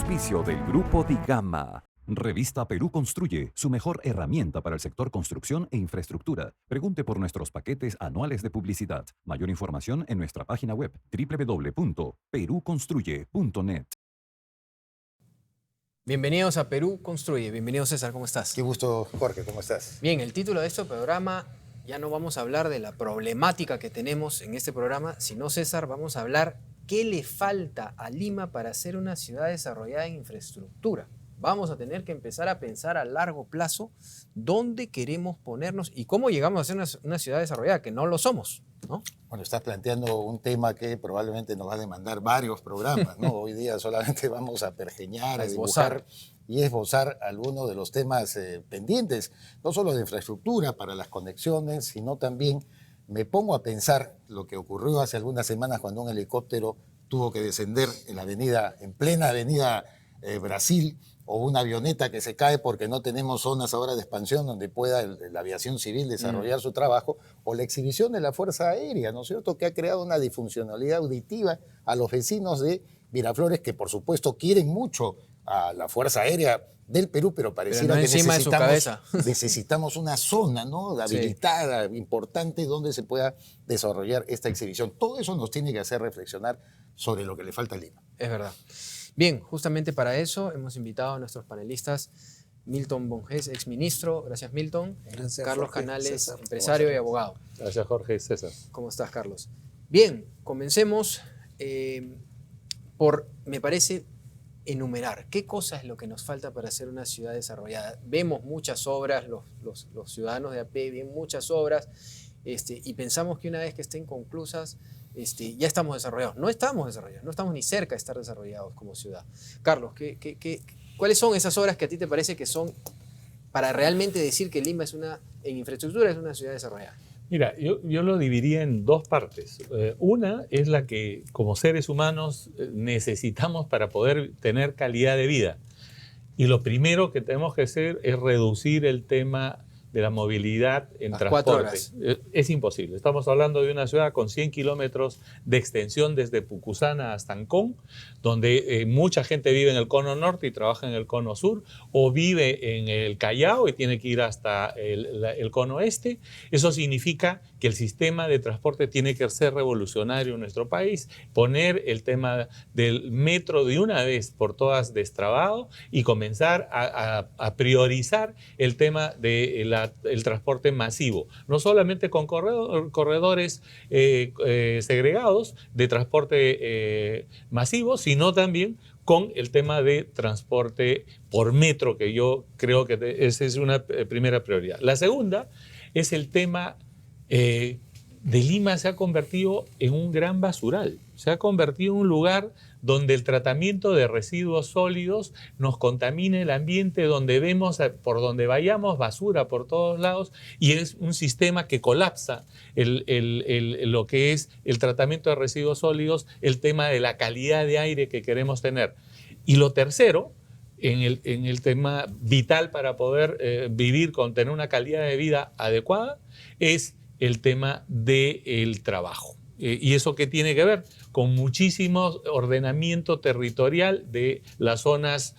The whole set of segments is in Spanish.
auspicio del Grupo Di Gama. Revista Perú Construye, su mejor herramienta para el sector construcción e infraestructura. Pregunte por nuestros paquetes anuales de publicidad. Mayor información en nuestra página web www.peruconstruye.net. Bienvenidos a Perú Construye. Bienvenido, César, ¿cómo estás? Qué gusto, Jorge, ¿cómo estás? Bien, el título de este programa, ya no vamos a hablar de la problemática que tenemos en este programa, sino, César, vamos a hablar qué le falta a Lima para ser una ciudad desarrollada en infraestructura. Vamos a tener que empezar a pensar a largo plazo dónde queremos ponernos y cómo llegamos a ser una ciudad desarrollada, que no lo somos, ¿no? Bueno, estás planteando un tema que probablemente nos va a demandar varios programas, ¿no? Hoy día solamente vamos a pergeñar, a dibujar y esbozar algunos de los temas pendientes, no solo de infraestructura para las conexiones, sino también me pongo a pensar lo que ocurrió hace algunas semanas cuando un helicóptero tuvo que descender en plena avenida Brasil, o una avioneta que se cae porque no tenemos zonas ahora de expansión donde pueda la aviación civil desarrollar su trabajo, o la exhibición de la Fuerza Aérea, ¿no es cierto?, que ha creado una disfuncionalidad auditiva a los vecinos de Miraflores, que por supuesto quieren mucho a la Fuerza Aérea del Perú, pero pareciera no que necesitamos una zona, ¿no?, habilitada, importante, donde se pueda desarrollar esta exhibición. Todo eso nos tiene que hacer reflexionar sobre lo que le falta a Lima. Es verdad. Bien, justamente para eso hemos invitado a nuestros panelistas: Milton Bonges, exministro. Gracias, Milton. Gracias, Carlos Jorge. Canales, César, empresario y abogado. Gracias, Jorge y César. ¿Cómo estás, Carlos? Bien, comencemos por, me parece, enumerar qué cosa es lo que nos falta para ser una ciudad desarrollada. Vemos muchas obras, los ciudadanos de a pie ven muchas obras, y pensamos que una vez que estén conclusas, ya estamos desarrollados. No estamos desarrollados, no estamos ni cerca de estar desarrollados como ciudad. Carlos, ¿cuáles son esas obras que a ti te parece que son para realmente decir que Lima en infraestructura es una ciudad desarrollada? Mira, yo lo dividiría en dos partes. Una es la que como seres humanos necesitamos para poder tener calidad de vida. Y lo primero que tenemos que hacer es reducir el tema de la movilidad en Las transporte. 4 horas. Es imposible. Estamos hablando de una ciudad con 100 kilómetros de extensión desde Pucusana hasta Ancón, donde mucha gente vive en el cono norte y trabaja en el cono sur, o vive en el Callao y tiene que ir hasta el cono este. Eso significa que el sistema de transporte tiene que ser revolucionario en nuestro país, poner el tema del metro de una vez por todas destrabado y comenzar a priorizar el tema de el transporte masivo, no solamente con corredores segregados de transporte masivo, sino también con el tema de transporte por metro, que yo creo que esa es una primera prioridad. La segunda es el tema de Lima. Se ha convertido en un gran basural, se ha convertido en un lugar donde el tratamiento de residuos sólidos nos contamina el ambiente, donde vemos por donde vayamos basura por todos lados, y es un sistema que colapsa lo que es el tratamiento de residuos sólidos, el tema de la calidad de aire que queremos tener. Y lo tercero, en el tema vital para poder vivir, tener una calidad de vida adecuada, es el tema del trabajo. ¿Y eso qué tiene que ver? Con muchísimo ordenamiento territorial de las zonas,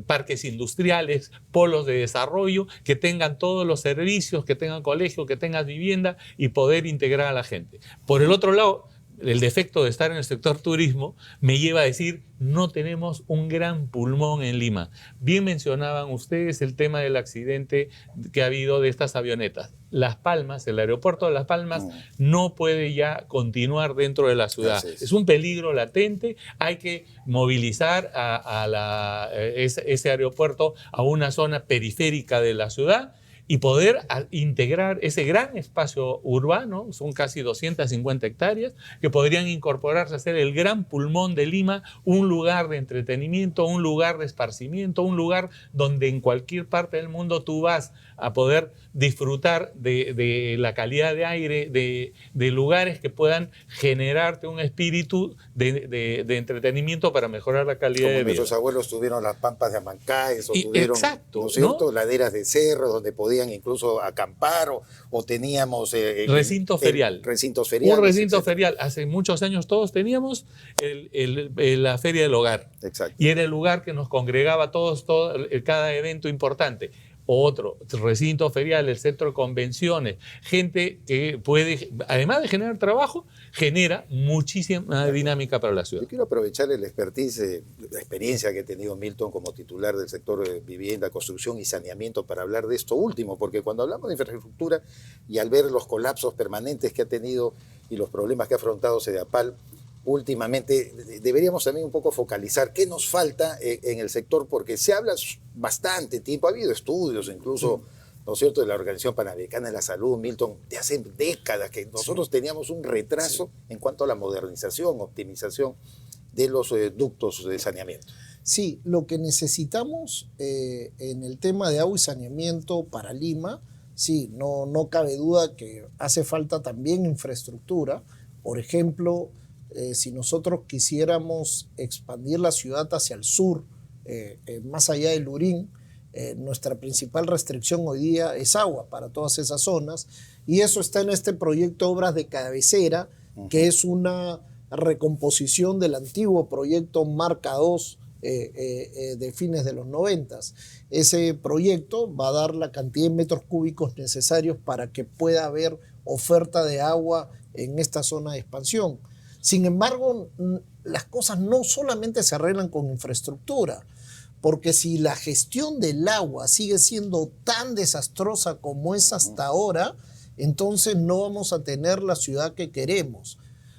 parques industriales, polos de desarrollo, que tengan todos los servicios, que tengan colegio, que tengan vivienda, y poder integrar a la gente. Por el otro lado, el defecto de estar en el sector turismo me lleva a decir: no tenemos un gran pulmón en Lima. Bien mencionaban ustedes el tema del accidente que ha habido de estas avionetas. Las Palmas, el aeropuerto de Las Palmas, no puede ya continuar dentro de la ciudad. Es un peligro latente. Hay que movilizar ese aeropuerto a una zona periférica de la ciudad y poder integrar ese gran espacio urbano, son casi 250 hectáreas, que podrían incorporarse a ser el gran pulmón de Lima, un lugar de entretenimiento, un lugar de esparcimiento, un lugar donde en cualquier parte del mundo tú vas a poder disfrutar de la calidad de aire, de lugares que puedan generarte un espíritu de entretenimiento para mejorar la calidad de vida. Nuestros abuelos tuvieron las pampas de Amancay, eso tuvieron, exacto, ¿no es cierto?, ¿no?, laderas de cerro donde podían podían incluso acampar o teníamos... recinto ferial. Recintos feriales. Un recinto ferial. Hace muchos años todos teníamos la Feria del Hogar. Exacto. Y era el lugar que nos congregaba a todos, cada evento importante. Otro recinto ferial, el centro de convenciones, gente que puede, además de generar trabajo, genera muchísima dinámica para la ciudad. Yo quiero aprovechar el expertise, la experiencia que ha tenido Milton como titular del sector de vivienda, construcción y saneamiento para hablar de esto último, porque cuando hablamos de infraestructura y al ver los colapsos permanentes que ha tenido y los problemas que ha afrontado Sedapal, últimamente deberíamos también un poco focalizar qué nos falta en el sector, porque se habla bastante tiempo, ha habido estudios incluso, ¿no es cierto?, de la Organización Panamericana de la Salud, Milton, de hace décadas que nosotros teníamos un retraso en cuanto a la modernización, optimización de los ductos de saneamiento. Sí, lo que necesitamos en el tema de agua y saneamiento para Lima, sí, no cabe duda que hace falta también infraestructura. Por ejemplo, si nosotros quisiéramos expandir la ciudad hacia el sur, más allá del Lurín, nuestra principal restricción hoy día es agua para todas esas zonas, y eso está en este proyecto Obras de Cabecera, que es una recomposición del antiguo proyecto Marca 2 de fines de los 90. Ese proyecto va a dar la cantidad de metros cúbicos necesarios para que pueda haber oferta de agua en esta zona de expansión. Sin embargo, las cosas no solamente se arreglan con infraestructura, porque si la gestión del agua sigue siendo tan desastrosa como es hasta ahora, entonces no vamos a tener la ciudad que queremos.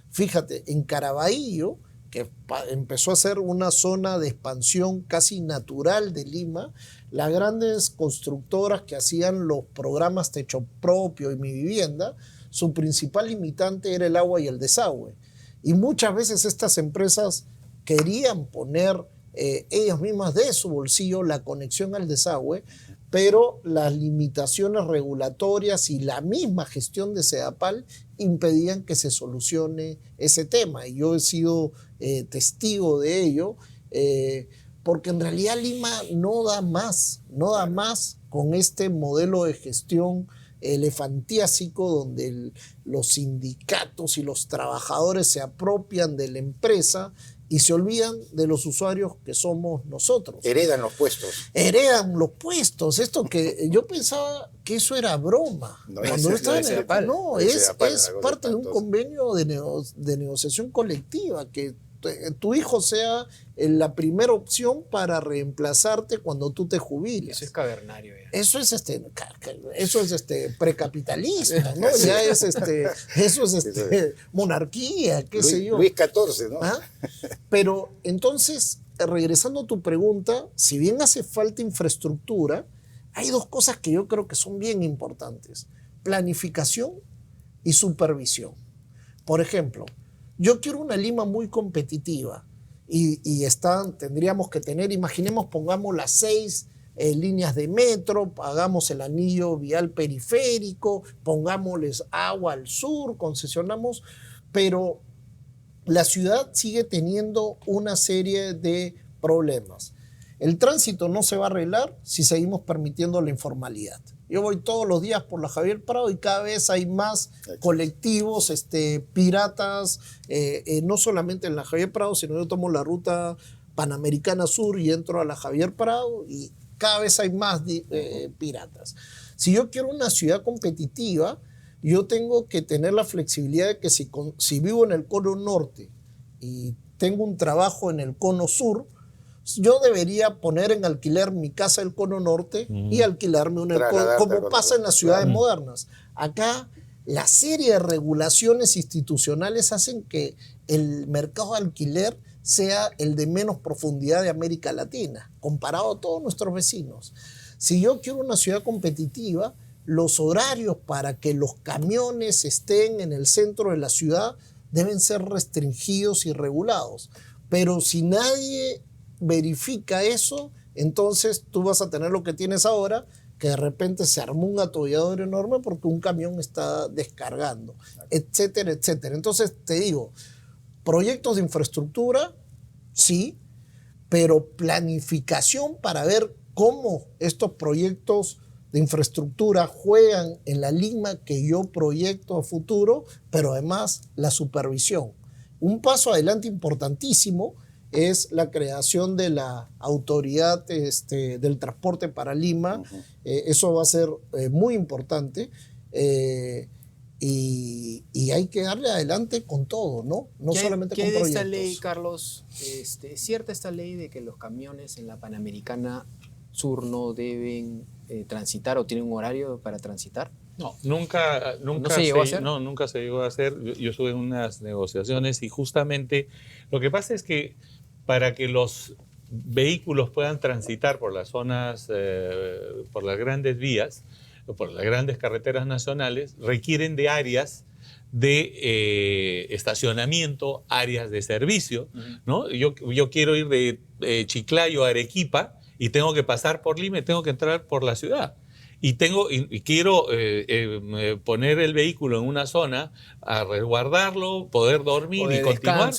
Fíjate, en Caraballo, que empezó a ser una zona de expansión casi natural de Lima, las grandes constructoras que hacían los programas Techo Propio y Mi Vivienda, su principal limitante era el agua y el desagüe. Y muchas veces estas empresas querían poner ellas mismas de su bolsillo la conexión al desagüe, pero las limitaciones regulatorias y la misma gestión de Sedapal impedían que se solucione ese tema. Y yo he sido testigo de ello, porque en realidad Lima no da más con este modelo de gestión elefantiásico donde los sindicatos y los trabajadores se apropian de la empresa y se olvidan de los usuarios que somos nosotros. Heredan los puestos. Heredan los puestos. Esto que yo pensaba que eso era broma. No, cuando es estaba es parte de un convenio de negociación colectiva, que tu hijo sea la primera opción para reemplazarte cuando tú te jubiles. Eso es cavernario ya. Eso es precapitalista, ¿no? Ya es monarquía, qué sé yo. Luis XIV, ¿no? ¿Ah? Pero entonces, regresando a tu pregunta, si bien hace falta infraestructura, hay dos cosas que yo creo que son bien importantes: planificación y supervisión. Por ejemplo, yo quiero una Lima muy competitiva y tendríamos que tener, imaginemos, pongamos las 6 líneas de metro, hagamos el anillo vial periférico, pongámosles agua al sur, concesionamos, pero la ciudad sigue teniendo una serie de problemas. El tránsito no se va a arreglar si seguimos permitiendo la informalidad. Yo voy todos los días por la Javier Prado y cada vez hay más colectivos piratas, no solamente en la Javier Prado, sino yo tomo la ruta Panamericana Sur y entro a la Javier Prado y cada vez hay más piratas. Si yo quiero una ciudad competitiva, yo tengo que tener la flexibilidad de que si vivo en el cono norte y tengo un trabajo en el cono sur, yo debería poner en alquiler mi casa del cono norte y alquilarme una como pasa en las ciudades modernas. Acá la serie de regulaciones institucionales hacen que el mercado de alquiler sea el de menos profundidad de América Latina, comparado a todos nuestros vecinos. Si yo quiero una ciudad competitiva, los horarios para que los camiones estén en el centro de la ciudad deben ser restringidos y regulados. Pero si nadie verifica eso, entonces tú vas a tener lo que tienes ahora, que de repente se armó un atollador enorme porque un camión está descargando, etcétera, etcétera. Entonces te digo, proyectos de infraestructura, sí, pero planificación para ver cómo estos proyectos de infraestructura juegan en la línea que yo proyecto a futuro, pero además la supervisión. Un paso adelante importantísimo es la creación de la autoridad del transporte para Lima. Eso va a ser muy importante. Y hay que darle adelante con todo, ¿no? No solamente con proyectos. ¿Qué de esta ley, Carlos? ¿Es cierta esta ley de que los camiones en la Panamericana Sur no deben transitar o tienen un horario para transitar? No, nunca se llegó a hacer. No, nunca se llegó a hacer. Yo estuve en unas negociaciones y justamente lo que pasa es que para que los vehículos puedan transitar por las zonas, por las grandes vías, por las grandes carreteras nacionales, requieren de áreas de estacionamiento, áreas de servicio, ¿no? Yo quiero ir de Chiclayo a Arequipa y tengo que pasar por Lima y tengo que entrar por la ciudad. Y quiero poner el vehículo en una zona a resguardarlo, poder dormir y continuar.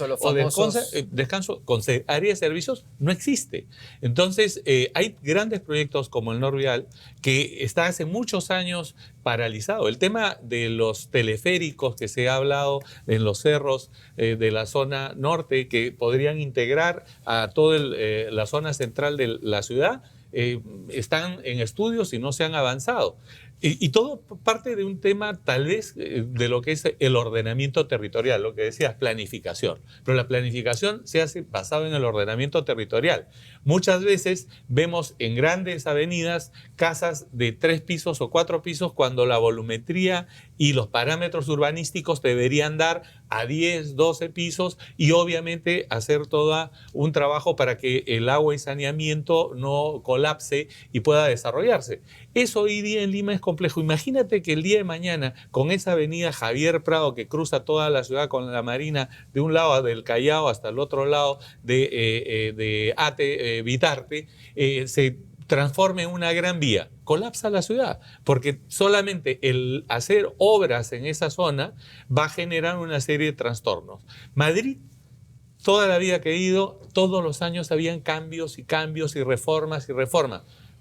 Descanso con área de servicios no existe. Entonces, hay grandes proyectos como el Norvial que está hace muchos años paralizado. El tema de los teleféricos que se ha hablado en los cerros de la zona norte que podrían integrar a toda la zona central de la ciudad, están en estudios y no se han avanzado. Y todo parte de un tema tal vez de lo que es el ordenamiento territorial, lo que decías, planificación. Pero la planificación se hace basado en el ordenamiento territorial. Muchas veces vemos en grandes avenidas casas de 3 pisos o 4 pisos cuando la volumetría y los parámetros urbanísticos deberían dar a 10, 12 pisos y obviamente hacer todo un trabajo para que el agua y saneamiento no colapse y pueda desarrollarse. Eso hoy día en Lima es complejo. Imagínate que el día de mañana, con esa avenida Javier Prado que cruza toda la ciudad con la Marina, de un lado del Callao hasta el otro lado de Ate, Vitarte, se transforme en una gran vía, colapsa la ciudad, porque solamente el hacer obras en esa zona va a generar una serie de trastornos. Madrid, toda la vida que he ido, todos los años habían cambios y cambios y reformas,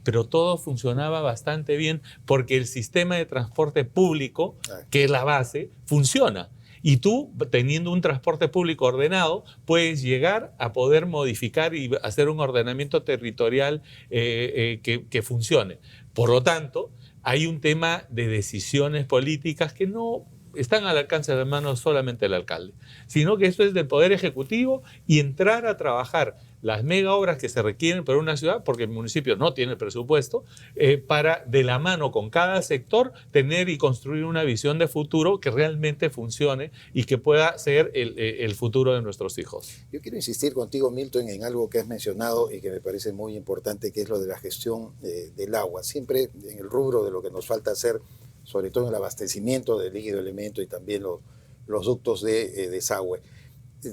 pero todo funcionaba bastante bien porque el sistema de transporte público, que es la base, funciona. Y tú, teniendo un transporte público ordenado, puedes llegar a poder modificar y hacer un ordenamiento territorial que funcione. Por lo tanto, hay un tema de decisiones políticas que no están al alcance de las manos solamente del alcalde, sino que esto es del Poder Ejecutivo y entrar a trabajar las mega obras que se requieren para una ciudad, porque el municipio no tiene el presupuesto, para de la mano con cada sector tener y construir una visión de futuro que realmente funcione y que pueda ser el futuro de nuestros hijos. Yo quiero insistir contigo, Milton, en algo que has mencionado y que me parece muy importante, que es lo de la gestión del agua. Siempre en el rubro de lo que nos falta hacer, sobre todo en el abastecimiento de líquido elemento y también los ductos de desagüe.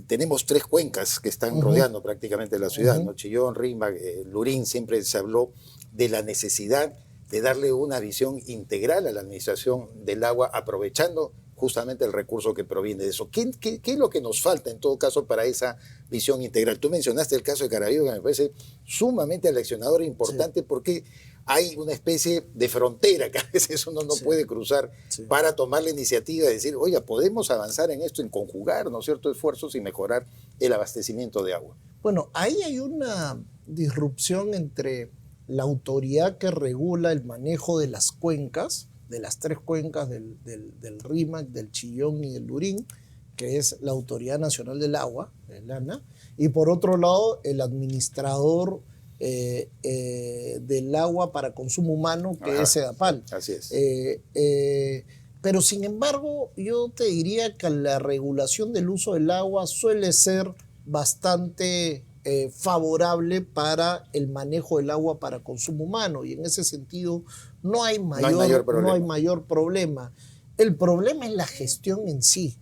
Tenemos 3 cuencas que están rodeando prácticamente la ciudad, ¿no? Chillón, Rímac, Lurín. Siempre se habló de la necesidad de darle una visión integral a la administración del agua, aprovechando justamente el recurso que proviene de eso. ¿Qué es lo que nos falta en todo caso para esa visión integral? Tú mencionaste el caso de Carabobo, que me parece sumamente aleccionador e importante, porque hay una especie de frontera que a veces uno no puede cruzar para tomar la iniciativa de decir, oiga, podemos avanzar en esto, en conjugar, ¿no es cierto?, esfuerzos y mejorar el abastecimiento de agua. Bueno, ahí hay una disrupción entre la autoridad que regula el manejo de las cuencas, de las 3 cuencas del Rímac, del Chillón y del Lurín, que es la Autoridad Nacional del Agua, el ANA, y por otro lado el administrador del agua para consumo humano, que es EDAPAL. Así es. Pero sin embargo, yo te diría que la regulación del uso del agua suele ser bastante favorable para el manejo del agua para consumo humano, y en ese sentido no hay mayor problema. El problema es la gestión en sí,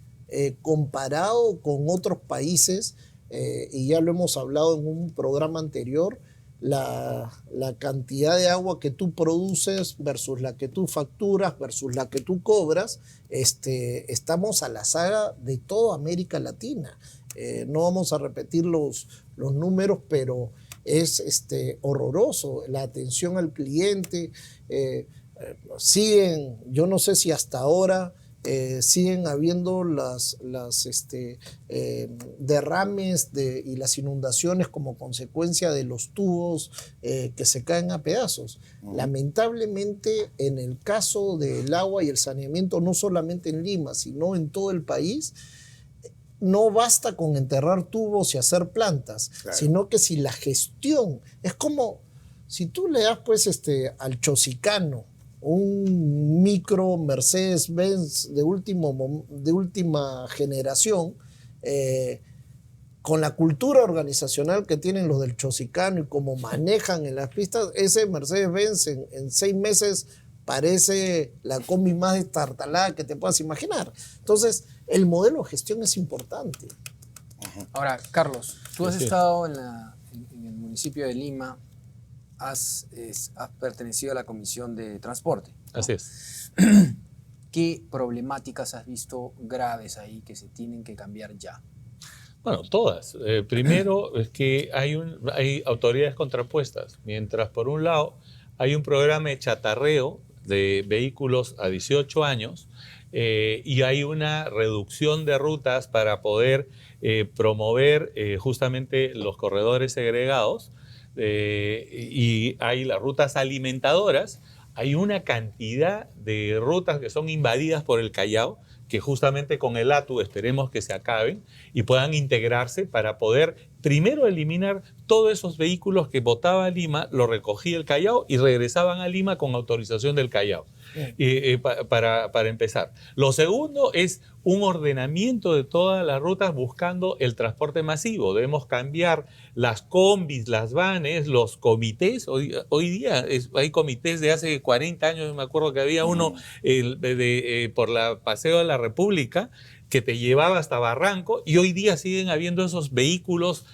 comparado con otros países, y ya lo hemos hablado en un programa anterior. La cantidad de agua que tú produces versus la que tú facturas versus la que tú cobras, estamos a la saga de toda América Latina. No vamos a repetir los números, pero es horroroso. La atención al cliente, siguen, yo no sé si hasta ahora siguen habiendo derrames y las inundaciones como consecuencia de los tubos que se caen a pedazos. Lamentablemente, en el caso del agua y el saneamiento, no solamente en Lima, sino en todo el país, no basta con enterrar tubos y hacer plantas, claro, sino que si la gestión es como si tú le das pues al chosicano un micro Mercedes-Benz de última generación, con la cultura organizacional que tienen los del chosicano y cómo manejan en las pistas, ese Mercedes-Benz en 6 meses parece la combi más destartalada que te puedas imaginar. Entonces, el modelo de gestión es importante. Ahora, Carlos, tú has estado en el municipio de Lima, has pertenecido a la Comisión de Transporte, ¿no? Así es. ¿Qué problemáticas has visto graves ahí que se tienen que cambiar ya? Bueno, todas. Primero es que hay autoridades contrapuestas. Mientras por un lado hay un programa de chatarreo de vehículos a 18 años y hay una reducción de rutas para poder promover justamente los corredores segregados, y hay las rutas alimentadoras, hay una cantidad de rutas que son invadidas por el Callao, que justamente con el ATU esperemos que se acaben y puedan integrarse para poder primero eliminar todos esos vehículos que botaba a Lima, lo recogía el Callao y regresaban a Lima con autorización del Callao. Para empezar. Lo segundo es un ordenamiento de todas las rutas buscando el transporte masivo. Debemos cambiar las combis, las vanes, los comités. Hoy día hay comités de hace 40 años, me acuerdo que había uno por la Paseo de la República, que te llevaba hasta Barranco, y hoy día siguen habiendo esos vehículos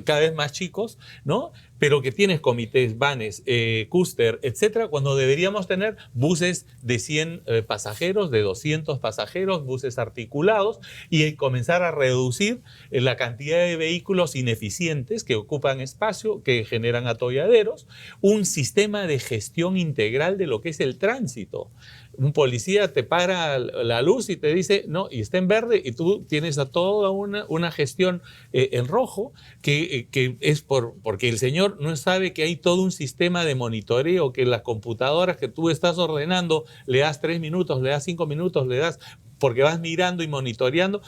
cada vez más chicos, ¿no? Pero que tienes comités, vanes, cúster, etcétera, cuando deberíamos tener buses de 100 pasajeros, de 200 pasajeros, buses articulados, y comenzar a reducir la cantidad de vehículos ineficientes que ocupan espacio, que generan atolladeros, un sistema de gestión integral de lo que es el tránsito. Un policía te para la luz y te dice, no, y está en verde, y tú tienes a toda una gestión en rojo, que es porque el señor no sabe que hay todo un sistema de monitoreo, que las computadoras que tú estás ordenando, le das 3 minutos, le das 5 minutos, le das, porque vas mirando y monitoreando.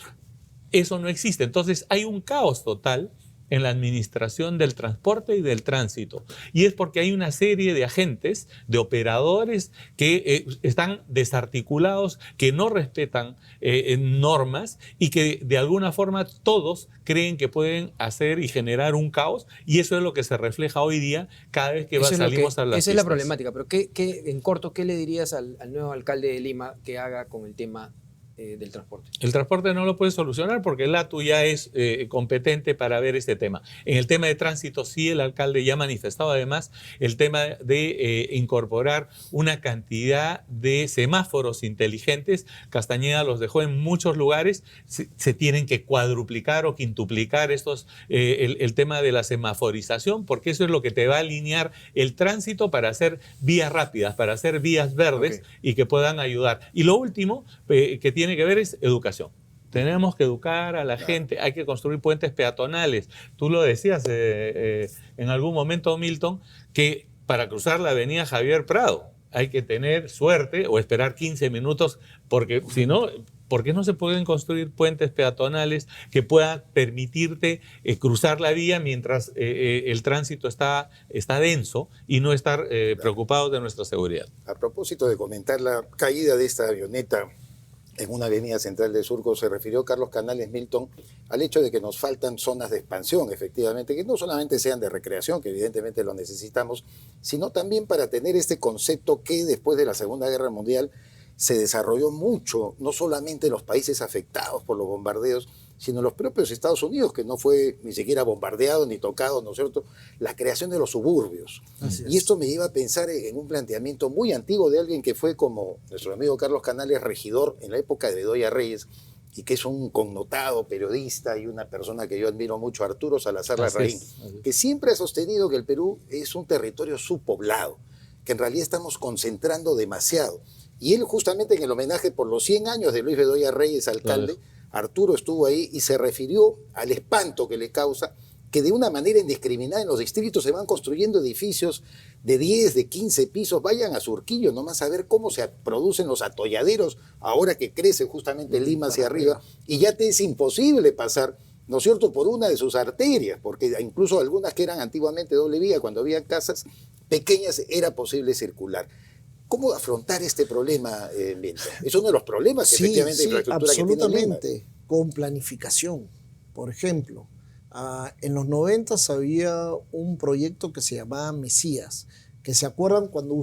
Eso no existe. Entonces hay un caos total en la administración del transporte y del tránsito. Y es porque hay una serie de agentes, de operadores que están desarticulados, que no respetan normas y que de alguna forma todos creen que pueden hacer y generar un caos, y eso es lo que se refleja hoy día cada vez que salimos a las pistas. Esa es la problemática, pero en corto, ¿qué le dirías al nuevo alcalde de Lima que haga con el tema del transporte? El transporte no lo puede solucionar porque el ATU ya es competente para ver este tema. En el tema de tránsito sí, el alcalde ya ha manifestado además el tema de incorporar una cantidad de semáforos inteligentes. Castañeda los dejó en muchos lugares, se tienen que cuadruplicar o quintuplicar el tema de la semaforización, porque eso es lo que te va a alinear el tránsito para hacer vías rápidas, para hacer vías verdes, y que puedan ayudar. Y lo último que tiene que ver es educación. Tenemos que educar a la gente, hay que construir puentes peatonales. Tú lo decías en algún momento, Milton, que para cruzar la avenida Javier Prado hay que tener suerte o esperar 15 minutos, porque si no, ¿por qué no se pueden construir puentes peatonales que puedan permitirte cruzar la vía mientras el tránsito está denso y no estar preocupados de nuestra seguridad? A propósito de comentar la caída de esta avioneta en una avenida central de Surco, se refirió Carlos Canales, Milton, al hecho de que nos faltan zonas de expansión, efectivamente, que no solamente sean de recreación, que evidentemente lo necesitamos, sino también para tener este concepto que después de la Segunda Guerra Mundial se desarrolló mucho, no solamente en los países afectados por los bombardeos, sino en los propios Estados Unidos, que no fue ni siquiera bombardeado ni tocado, ¿no es cierto?, la creación de los suburbios. Y esto me lleva a pensar en un planteamiento muy antiguo de alguien que fue, como nuestro amigo Carlos Canales, regidor en la época de Bedoya Reyes, y que es un connotado periodista y una persona que yo admiro mucho, Arturo Salazar Larraín, que siempre ha sostenido que el Perú es un territorio subpoblado, que en realidad estamos concentrando demasiado. Y él justamente en el homenaje por los 100 años de Luis Bedoya Reyes, alcalde, Arturo estuvo ahí y se refirió al espanto que le causa que de una manera indiscriminada en los distritos se van construyendo edificios de 10, de 15 pisos. Vayan a Surquillo nomás a ver cómo se producen los atolladeros ahora que crece justamente Lima hacia arriba, y ya te es imposible pasar, ¿no es cierto?, por una de sus arterias, porque incluso algunas que eran antiguamente doble vía, cuando había casas pequeñas era posible circular. ¿Cómo afrontar este problema, Milton? Es uno de los problemas que efectivamente infraestructura que tiene Lima. Absolutamente, con planificación. Por ejemplo, en los 90 había un proyecto que se llamaba Mesías, que se acuerdan cuando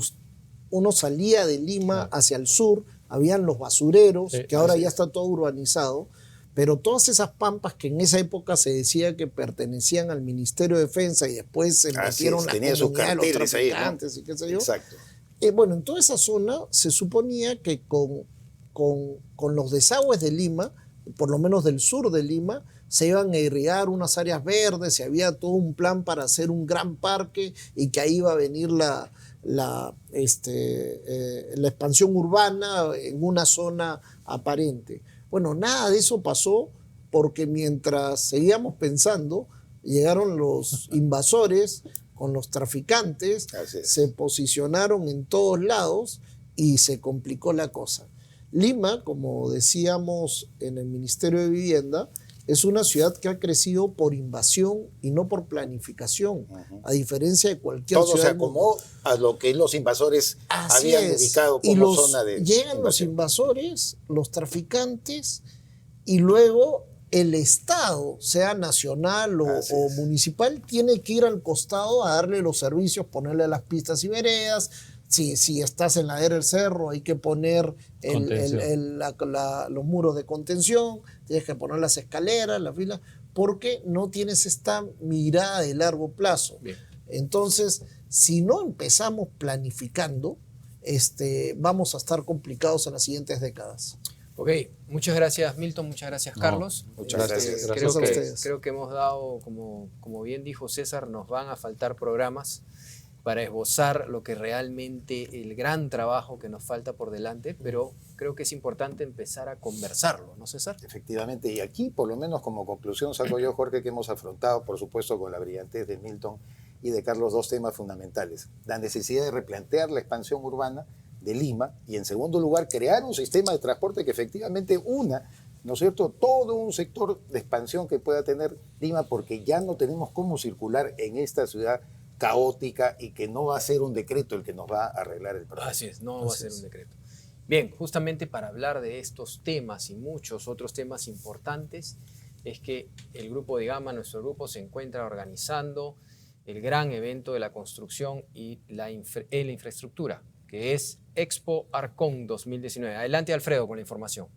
uno salía de Lima hacia el sur, habían los basureros, que ahora ya está todo urbanizado, pero todas esas pampas que en esa época se decía que pertenecían al Ministerio de Defensa y después se metieron las comunidades, los traficantes, y qué sé yo. Exacto. Bueno, en toda esa zona se suponía que con los desagües de Lima, por lo menos del sur de Lima, se iban a irrigar unas áreas verdes, y había todo un plan para hacer un gran parque y que ahí iba a venir la expansión urbana en una zona aparente. Bueno, nada de eso pasó, porque mientras seguíamos pensando, llegaron los invasores con los traficantes, se posicionaron en todos lados y se complicó la cosa. Lima, como decíamos en el Ministerio de Vivienda, es una ciudad que ha crecido por invasión y no por planificación, a diferencia de cualquier ciudad. Todo se acomodó a lo que los invasores habían ubicado como zona de llegan invasión. Los invasores, los traficantes, y luego el Estado, sea nacional o municipal, tiene que ir al costado a darle los servicios, ponerle las pistas y veredas. Si estás en la ladera del cerro, hay que poner los muros de contención, tienes que poner las escaleras, las filas, porque no tienes esta mirada de largo plazo. Bien. Entonces, si no empezamos planificando, vamos a estar complicados en las siguientes décadas. Ok, muchas gracias Milton, muchas gracias Carlos. Muchas gracias. Gracias a ustedes. Creo que hemos dado, como bien dijo César, nos van a faltar programas para esbozar lo que realmente el gran trabajo que nos falta por delante, pero creo que es importante empezar a conversarlo, ¿no, César? Efectivamente, y aquí por lo menos como conclusión saco yo, Jorge, que hemos afrontado, por supuesto, con la brillantez de Milton y de Carlos, dos temas fundamentales: la necesidad de replantear la expansión urbana de Lima, y en segundo lugar, crear un sistema de transporte que efectivamente una, ¿no es cierto?, todo un sector de expansión que pueda tener Lima, porque ya no tenemos cómo circular en esta ciudad caótica, y que no va a ser un decreto el que nos va a arreglar el problema. Así es, no va a ser un decreto. Bien, justamente para hablar de estos temas y muchos otros temas importantes, es que el Grupo de Gama, nuestro grupo, se encuentra organizando el gran evento de la construcción y la infraestructura, que es Expo Arcon 2019. Adelante, Alfredo, con la información.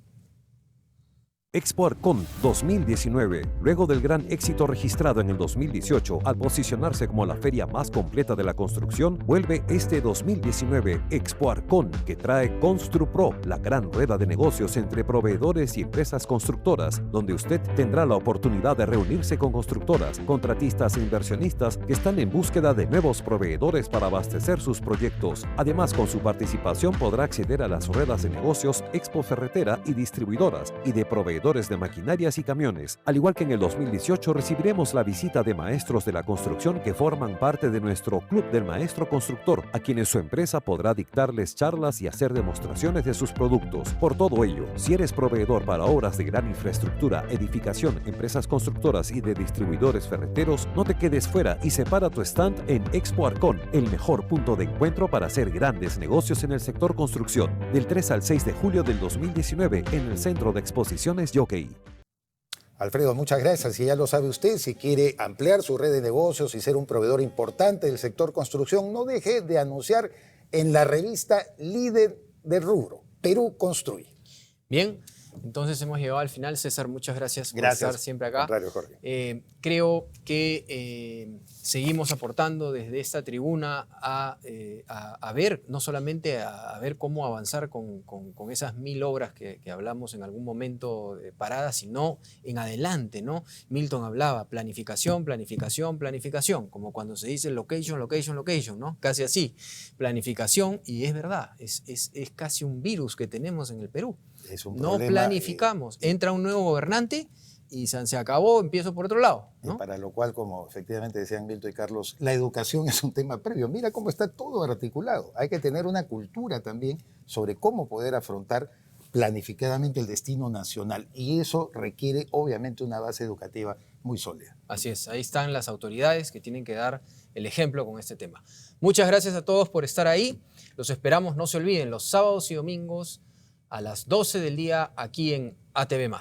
Expo Arcon 2019, luego del gran éxito registrado en el 2018 al posicionarse como la feria más completa de la construcción, vuelve este 2019 Expo Arcon, que trae ConstruPro, la gran rueda de negocios entre proveedores y empresas constructoras, donde usted tendrá la oportunidad de reunirse con constructoras, contratistas e inversionistas que están en búsqueda de nuevos proveedores para abastecer sus proyectos. Además, con su participación podrá acceder a las ruedas de negocios Expo Ferretera y distribuidoras, y de proveedores de maquinarias y camiones. Al igual que en el 2018, recibiremos la visita de maestros de la construcción que forman parte de nuestro Club del Maestro Constructor, a quienes su empresa podrá dictarles charlas y hacer demostraciones de sus productos. Por todo ello, si eres proveedor para obras de gran infraestructura, edificación, empresas constructoras y de distribuidores ferreteros, no te quedes fuera y separa tu stand en Expo Arcon, el mejor punto de encuentro para hacer grandes negocios en el sector construcción, del 3 al 6 de julio del 2019 en el Centro de Exposiciones Jockey. Alfredo, muchas gracias. Y ya lo sabe usted, si quiere ampliar su red de negocios y ser un proveedor importante del sector construcción, no deje de anunciar en la revista líder del rubro, Perú Construye. Bien, Entonces hemos llegado al final. César, muchas gracias por Gracias. estar siempre acá. Contrario, Jorge. Creo que seguimos aportando desde esta tribuna a ver, no solamente a ver cómo avanzar con esas 1000 obras que hablamos en algún momento paradas, sino en adelante, ¿no? Milton hablaba planificación, planificación, planificación, como cuando se dice location, location, location, ¿no? Casi así, planificación, y es verdad, es casi un virus que tenemos en el Perú. Es un No problema, planificamos. Entra un nuevo gobernante y se acabó, empiezo por otro lado, ¿no? Para lo cual, como efectivamente decían Milton y Carlos, la educación es un tema previo. Mira cómo está todo articulado. Hay que tener una cultura también sobre cómo poder afrontar planificadamente el destino nacional. Y eso requiere, obviamente, una base educativa muy sólida. Así es, ahí están las autoridades que tienen que dar el ejemplo con este tema. Muchas gracias a todos por estar ahí. Los esperamos, no se olviden, los sábados y domingos a las 12 del día aquí en ATV+.